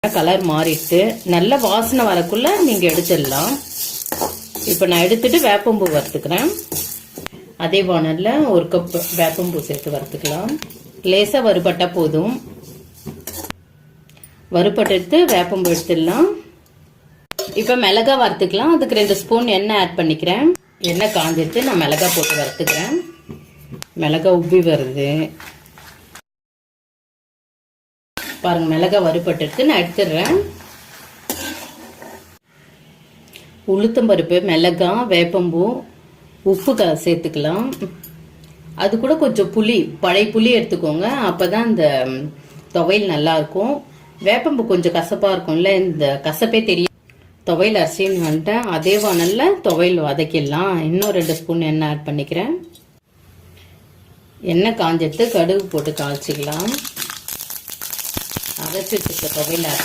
Colour மாறிட்டு நல்ல வாசனை வரக்குள்ள நீங்க எடுத்துடலாம். இப்ப நான் எடுத்துட்டு வேப்பம்பூ வறுத்துக்கிறேன். அதே வானல்ல 1 கப் வேப்பம்பூ சேர்த்து வறுத்துக்கலாம். லேசா வறுபட்டா போதும். வறுபட்டு வேப்பம்பூ எடுத்துடலாம். இப்ப மிளகா வறுத்துக்கலாம். அதுக்கு 2 ஸ்பூன் எண்ணெய் ஆட் பண்ணிக்கிறேன். எண்ணெய் காஞ்சிட்டு நான் மிளகா போட்டு வறுத்துக்கிறேன். மிளகா உப்பி வருது பாருங்க. மிளகா வறுபட்டு நான் எடுத்துடுறேன். உளுத்தம்பருப்பு, மிளகாய், வேப்பம்பூ, உப்பு சேர்த்துக்கலாம். அது கூட கொஞ்சம் புளி, பழைய புளி எடுத்துக்கோங்க. அப்பதான் இந்த துவையல் நல்லா இருக்கும். வேப்பம்பூ கொஞ்சம் கசப்பா இருக்கும்ல, இந்த கசப்பே தெரியும். துவையல் அரிசின்னு வந்துட்டேன். அதே வானல்ல துவையல் வதக்கிடலாம். இன்னும் 2 ஸ்பூன் எண்ணெய் ஆட் பண்ணிக்கிறேன். எண்ணெய் காஞ்சிட்டு கடுகு போட்டு காய்ச்சிக்கலாம். அரைச்சி வச்சுக்க துவையல் ஆட்